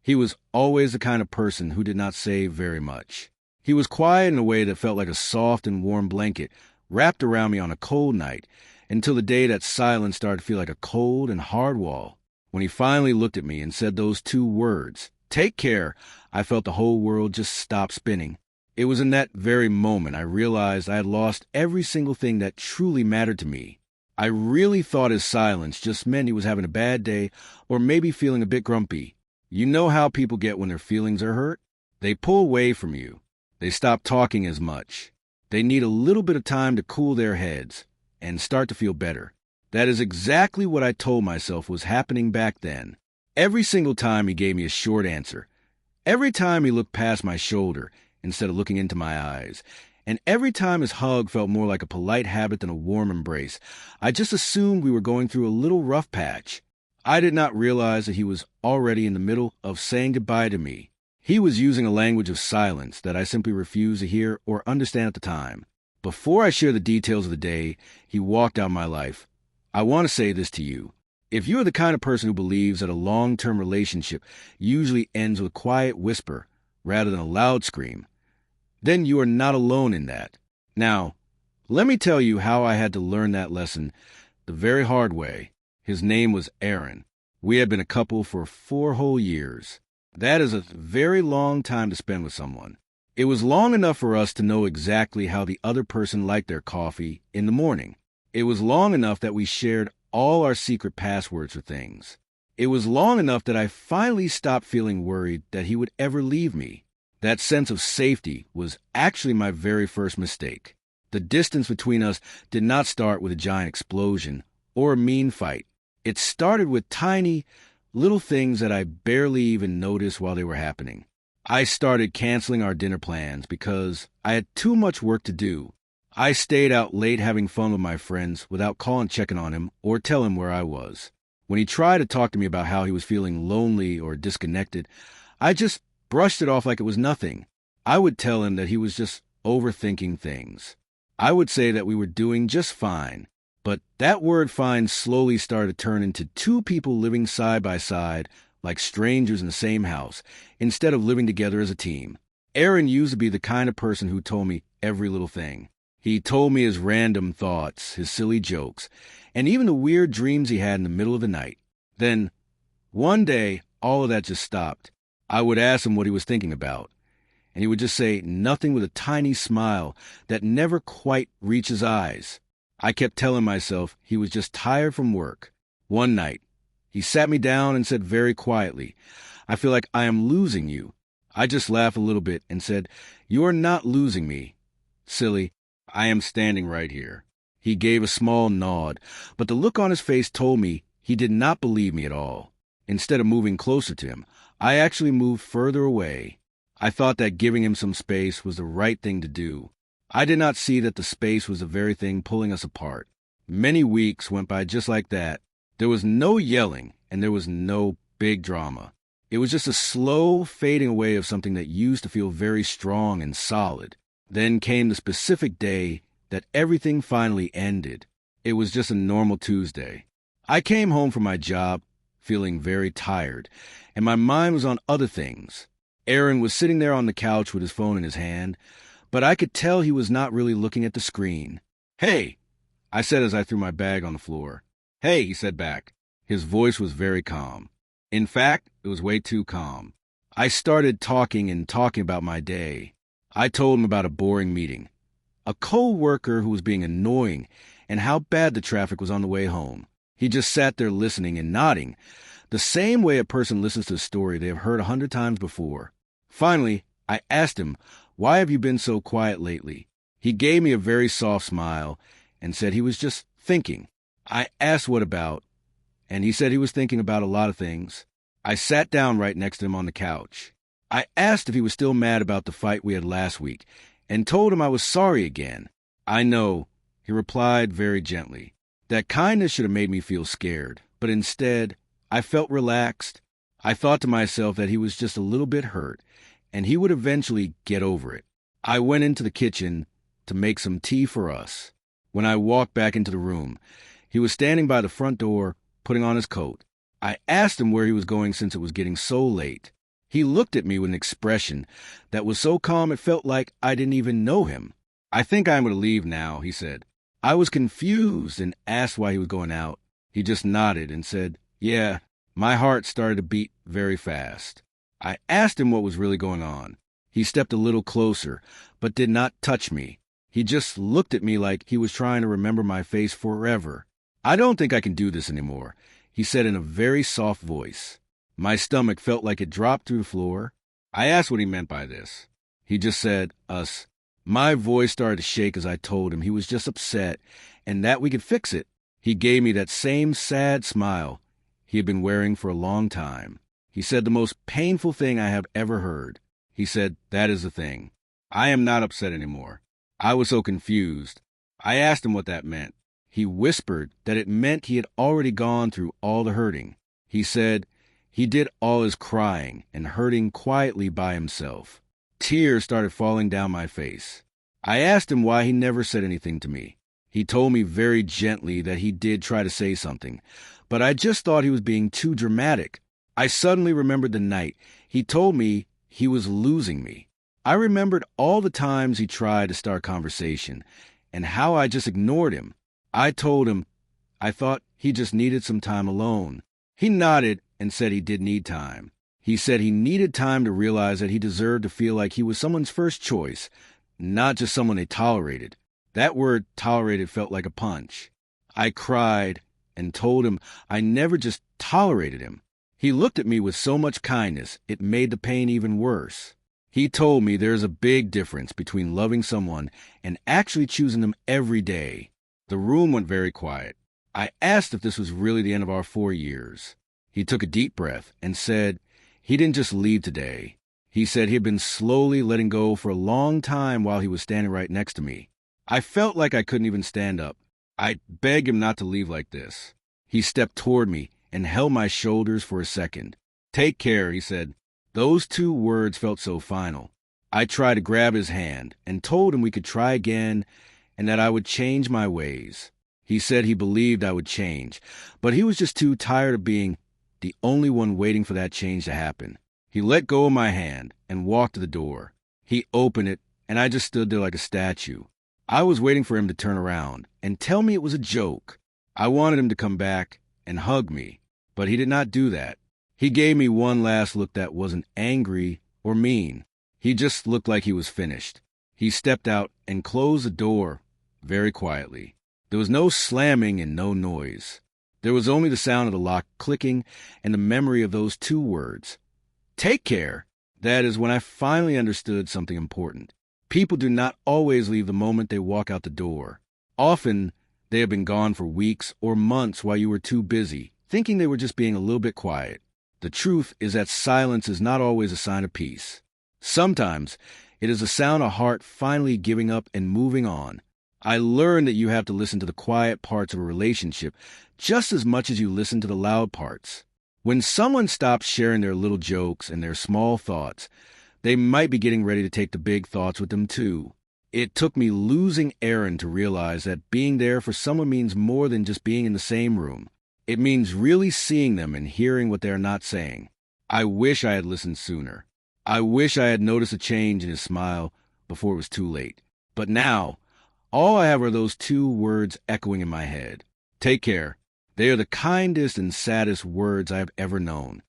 He was always the kind of person who did not say very much. He was quiet in a way that felt like a soft and warm blanket wrapped around me on a cold night, until the day that silence started to feel like a cold and hard wall. When he finally looked at me and said those two words, "Take care," I felt the whole world just stop spinning. It was in that very moment I realized I had lost every single thing that truly mattered to me. I really thought his silence just meant he was having a bad day or maybe feeling a bit grumpy. You know how people get when their feelings are hurt? They pull away from you. They stop talking as much. They need a little bit of time to cool their heads and start to feel better. That is exactly what I told myself was happening back then. Every single time he gave me a short answer. Every time he looked past my shoulder instead of looking into my eyes. And every time his hug felt more like a polite habit than a warm embrace, I just assumed we were going through a little rough patch. I did not realize that he was already in the middle of saying goodbye to me. He was using a language of silence that I simply refused to hear or understand at the time. Before I share the details of the day he walked out of my life, I want to say this to you. If you are the kind of person who believes that a long-term relationship usually ends with a quiet whisper rather than a loud scream, then you are not alone in that. Now, let me tell you how I had to learn that lesson the very hard way. His name was Aaron. We had been a couple for 4 whole years. That is a very long time to spend with someone. It was long enough for us to know exactly how the other person liked their coffee in the morning. It was long enough that we shared all our secret passwords for things. It was long enough that I finally stopped feeling worried that he would ever leave me. That sense of safety was actually my very first mistake. The distance between us did not start with a giant explosion or a mean fight. It started with tiny, little things that I barely even noticed while they were happening. I started canceling our dinner plans because I had too much work to do. I stayed out late having fun with my friends without calling checking on him or telling him where I was. When he tried to talk to me about how he was feeling lonely or disconnected, I just brushed it off like it was nothing. I would tell him that he was just overthinking things. I would say that we were doing just fine. But that word fine slowly started to turn into 2 people living side by side like strangers in the same house instead of living together as a team. Aaron used to be the kind of person who told me every little thing. He told me his random thoughts, his silly jokes, and even the weird dreams he had in the middle of the night. Then, one day, all of that just stopped. I would ask him what he was thinking about, and he would just say nothing with a tiny smile that never quite reached his eyes. I kept telling myself he was just tired from work. One night, he sat me down and said very quietly, "I feel like I am losing you." I just laughed a little bit and said, "You are not losing me. Silly, I am standing right here." He gave a small nod, but the look on his face told me he did not believe me at all. Instead of moving closer to him, I actually moved further away. I thought that giving him some space was the right thing to do. I did not see that the space was the very thing pulling us apart. Many weeks went by just like that. There was no yelling, and there was no big drama. It was just a slow fading away of something that used to feel very strong and solid. Then came the specific day that everything finally ended. It was just a normal Tuesday. I came home from my job feeling very tired, and my mind was on other things. Aaron was sitting there on the couch with his phone in his hand, but I could tell he was not really looking at the screen. "Hey," I said as I threw my bag on the floor. "Hey," he said back. His voice was very calm. In fact, it was way too calm. I started talking about my day. I told him about a boring meeting, a co-worker who was being annoying, and how bad the traffic was on the way home. He just sat there listening and nodding, the same way a person listens to a story they have heard 100 times before. Finally, I asked him, "Why have you been so quiet lately?" He gave me a very soft smile and said he was just thinking. I asked what about, and he said he was thinking about a lot of things. I sat down right next to him on the couch. I asked if he was still mad about the fight we had last week and told him I was sorry again. "I know," he replied very gently. That kindness should have made me feel scared, but instead, I felt relaxed. I thought to myself that he was just a little bit hurt, and he would eventually get over it. I went into the kitchen to make some tea for us. When I walked back into the room, he was standing by the front door, putting on his coat. I asked him where he was going since it was getting so late. He looked at me with an expression that was so calm it felt like I didn't even know him. "I think I'm going to leave now," he said. I was confused and asked why he was going out. He just nodded and said, "Yeah." My heart started to beat very fast. I asked him what was really going on. He stepped a little closer, but did not touch me. He just looked at me like he was trying to remember my face forever. "I don't think I can do this anymore," he said in a very soft voice. My stomach felt like it dropped through the floor. I asked what he meant by this. He just said, "Us." My voice started to shake as I told him he was just upset and that we could fix it. He gave me that same sad smile he had been wearing for a long time. He said the most painful thing I have ever heard. He said, "That is the thing. I am not upset anymore." I was so confused. I asked him what that meant. He whispered that it meant he had already gone through all the hurting. He said he did all his crying and hurting quietly by himself. Tears started falling down my face. I asked him why he never said anything to me. He told me very gently that he did try to say something, but I just thought he was being too dramatic. I suddenly remembered the night he told me he was losing me. I remembered all the times he tried to start conversation and how I just ignored him. I told him I thought he just needed some time alone. He nodded and said he did need time. He said he needed time to realize that he deserved to feel like he was someone's first choice, not just someone they tolerated. That word tolerated felt like a punch. I cried and told him I never just tolerated him. He looked at me with so much kindness, it made the pain even worse. He told me there's a big difference between loving someone and actually choosing them every day. The room went very quiet. I asked if this was really the end of our 4 years. He took a deep breath and said he didn't just leave today. He said he had been slowly letting go for a long time while he was standing right next to me. I felt like I couldn't even stand up. I begged him not to leave like this. He stepped toward me and held my shoulders for a second. "Take care," he said. Those 2 words felt so final. I tried to grab his hand and told him we could try again and that I would change my ways. He said he believed I would change, but he was just too tired of being the only one waiting for that change to happen. He let go of my hand and walked to the door. He opened it, and I just stood there like a statue. I was waiting for him to turn around and tell me it was a joke. I wanted him to come back and hug me, but he did not do that. He gave me one last look that wasn't angry or mean. He just looked like he was finished. He stepped out and closed the door very quietly. There was no slamming and no noise. There was only the sound of the lock clicking and the memory of those 2 words. Take care. That is when I finally understood something important. People do not always leave the moment they walk out the door. Often, they have been gone for weeks or months while you were too busy, thinking they were just being a little bit quiet. The truth is that silence is not always a sign of peace. Sometimes, it is a sound of heart finally giving up and moving on. I learned that you have to listen to the quiet parts of a relationship just as much as you listen to the loud parts. When someone stops sharing their little jokes and their small thoughts, they might be getting ready to take the big thoughts with them too. It took me losing Aaron to realize that being there for someone means more than just being in the same room. It means really seeing them and hearing what they are not saying. I wish I had listened sooner. I wish I had noticed a change in his smile before it was too late. But now, all I have are those 2 words echoing in my head. Take care. They are the kindest and saddest words I have ever known.